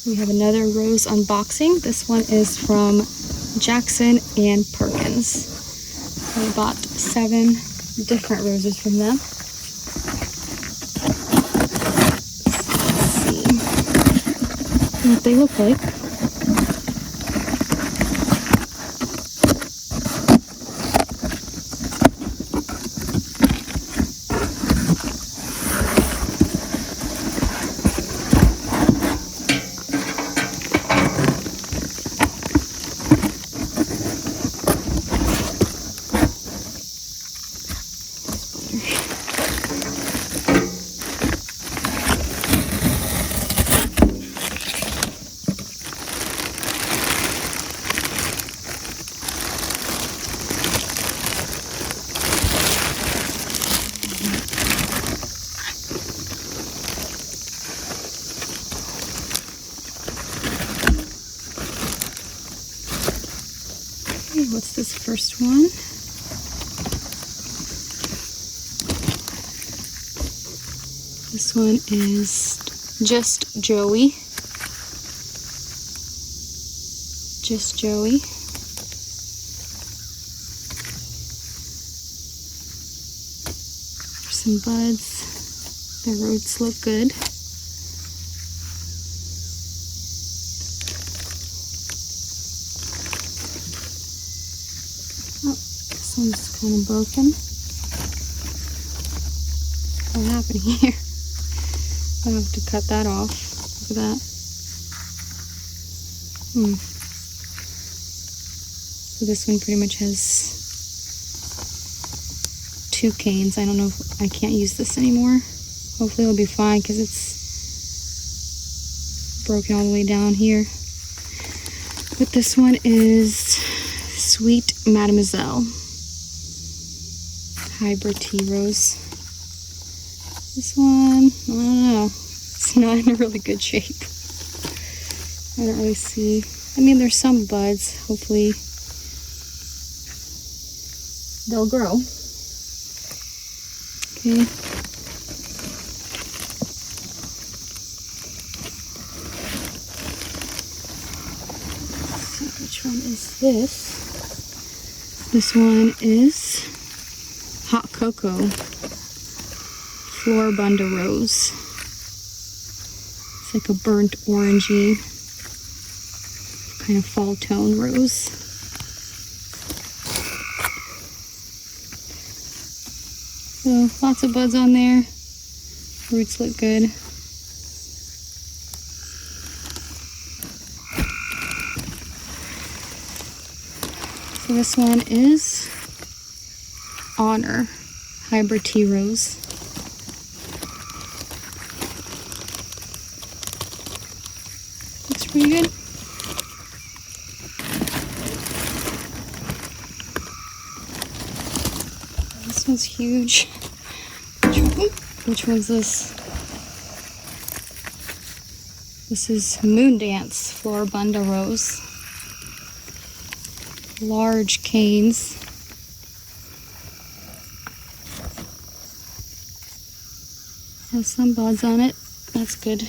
We have another rose unboxing. This one is from Jackson and Perkins. I bought 7 different roses from them. Let's see what they look like. What's this first one? This one is Just Joey. Just Joey. There's some buds. The roots look good. This one's kind of broken. What's happening here? I'll have to cut that off. Look at that. So this one pretty much has 2 canes. I don't know if I can't use this anymore. Hopefully it'll be fine because it's broken all the way down here. But this one is Sweet Mademoiselle. Hybrid tea rose. This one, I don't know. It's not in a really good shape. I don't really see. I mean, there's some buds. Hopefully they'll grow. Okay. Let's see, which one is this? This one is Hot Cocoa Floribunda Rose. It's like a burnt orangey kind of fall tone rose. So lots of buds on there. Roots look good. So this one is Honor Hybrid Tea Rose. Looks pretty good. This one's huge. Which one's this? This is Moon Dance Floribunda Rose. Large canes. Has some buds on it. That's good.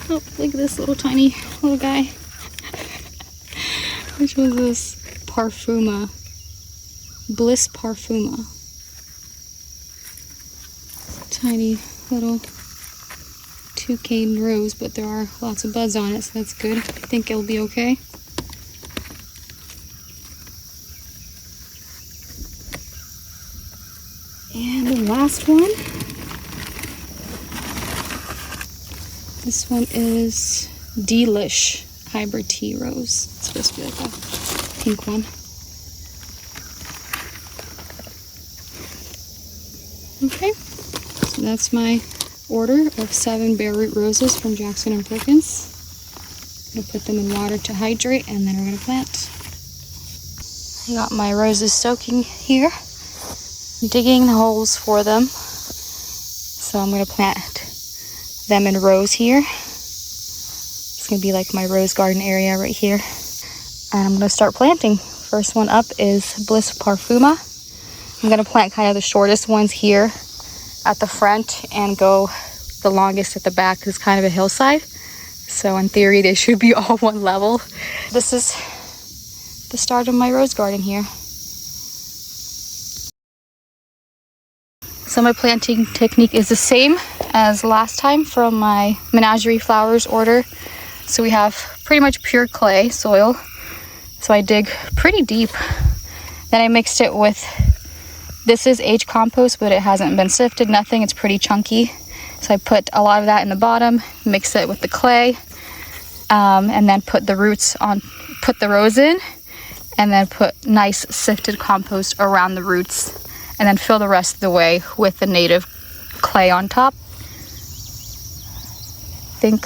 Oh, look at this little tiny little guy. Which was this? Parfuma. Bliss Parfuma. Tiny little 2-cane rose, but there are lots of buds on it, so that's good. I think it'll be okay. And the last one. This one is Delish Hybrid Tea Rose. It's supposed to be like a pink one. Okay, so that's my order of 7 bare root roses from Jackson and Perkins. I'm gonna put them in water to hydrate, and then we're gonna plant. I got my roses soaking here, digging the holes for them. So I'm gonna plant them in rows here. It's gonna be like my rose garden area right here. And I'm gonna start planting. First one up is Bliss Parfuma. I'm gonna plant kind of the shortest ones here at the front and go the longest at the back, because it's kind of a hillside. So in theory, they should be all one level. This is the start of my rose garden here. So my planting technique is the same as last time from my Menagerie Flowers order. So we have pretty much pure clay soil. So I dig pretty deep. Then I mixed it with, this is H compost, but it hasn't been sifted, nothing. It's pretty chunky. So I put a lot of that in the bottom, mix it with the clay, and then put the roots on, put the rose in, and then put nice sifted compost around the roots, and then fill the rest of the way with the native clay on top. I think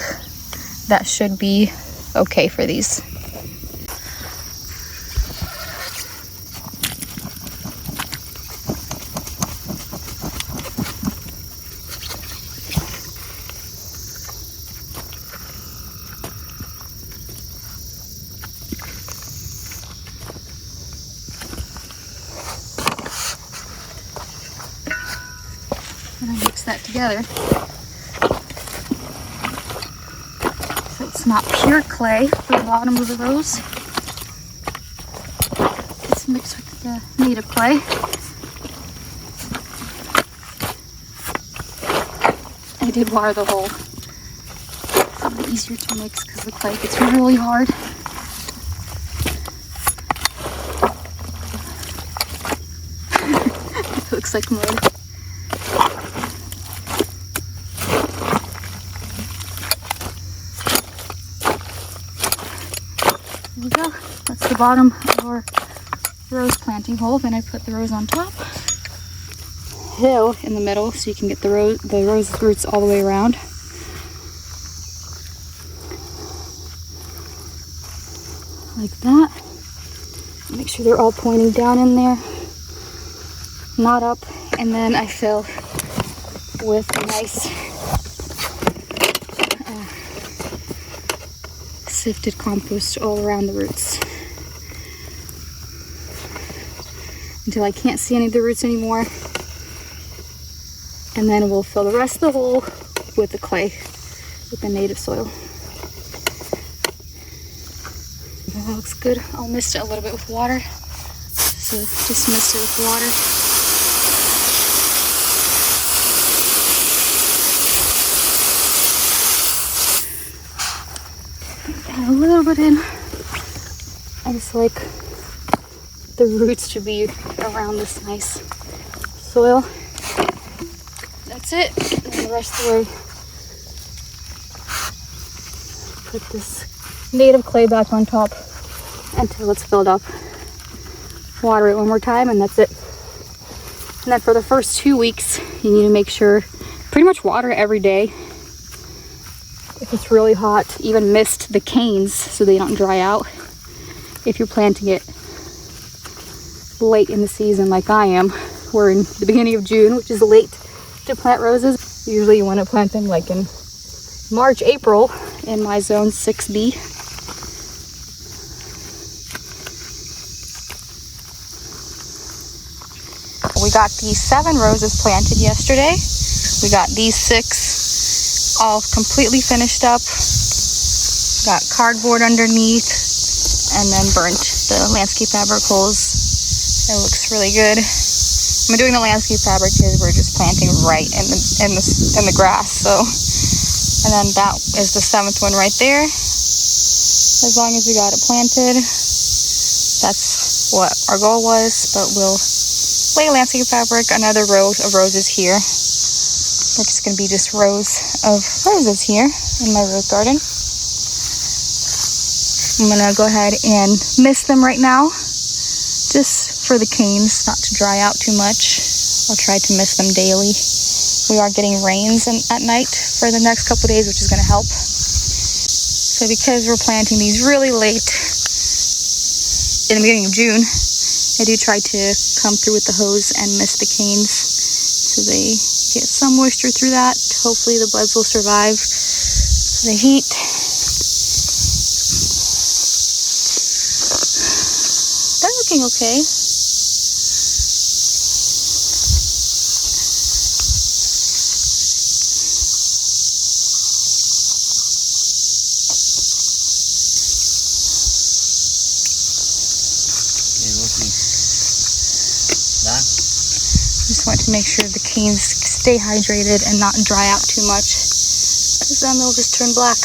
that should be okay for these. And I mix that together. So it's not pure clay for the bottom of the rose. It's mixed with the native clay. I did water the hole. It's a little easier to mix because the clay gets really hard. It looks like mud. There we go. That's the bottom of our rose planting hole. Then I put the rose on top. Hill in the middle so you can get the rose roots all the way around. Like that. Make sure they're all pointing down in there, not up. And then I fill with nice sifted compost all around the roots until I can't see any of the roots anymore. And then we'll fill the rest of the hole with the clay, with the native soil. That looks good. I'll mist it a little bit with water. So just mist it with water. Add a little bit in. I just like the roots to be around this nice soil. That's it. And then the rest of the way, put this native clay back on top until it's filled up. Water it one more time, and that's it. And then for the first 2 weeks, you need to make sure pretty much water every day. If it's really hot, even mist the canes so they don't dry out. If you're planting it late in the season like I am, we're in the beginning of June, which is late to plant roses. Usually you want to plant them like in March, April in my zone 6B. We got these 7 roses planted yesterday. We got these 6 all completely finished up. Got cardboard underneath and then burnt the landscape fabric holes. It looks really good. I'm doing the landscape fabric because we're just planting right in the grass. So, and then that is the 7th one right there. As long as we got it planted, that's what our goal was. But we'll lay landscape fabric, another row of roses here. We're just gonna be just rows of roses here in my rose garden. I'm gonna go ahead and mist them right now, just for the canes not to dry out too much. I'll try to mist them daily. We are getting rains at night for the next couple days, which is gonna help. So because we're planting these really late in the beginning of June, I do try to come through with the hose and mist the canes so they get some moisture through that. Hopefully the buds will survive the heat. They're looking okay. Just want to make sure the canes stay hydrated and not dry out too much, because then they'll just turn black.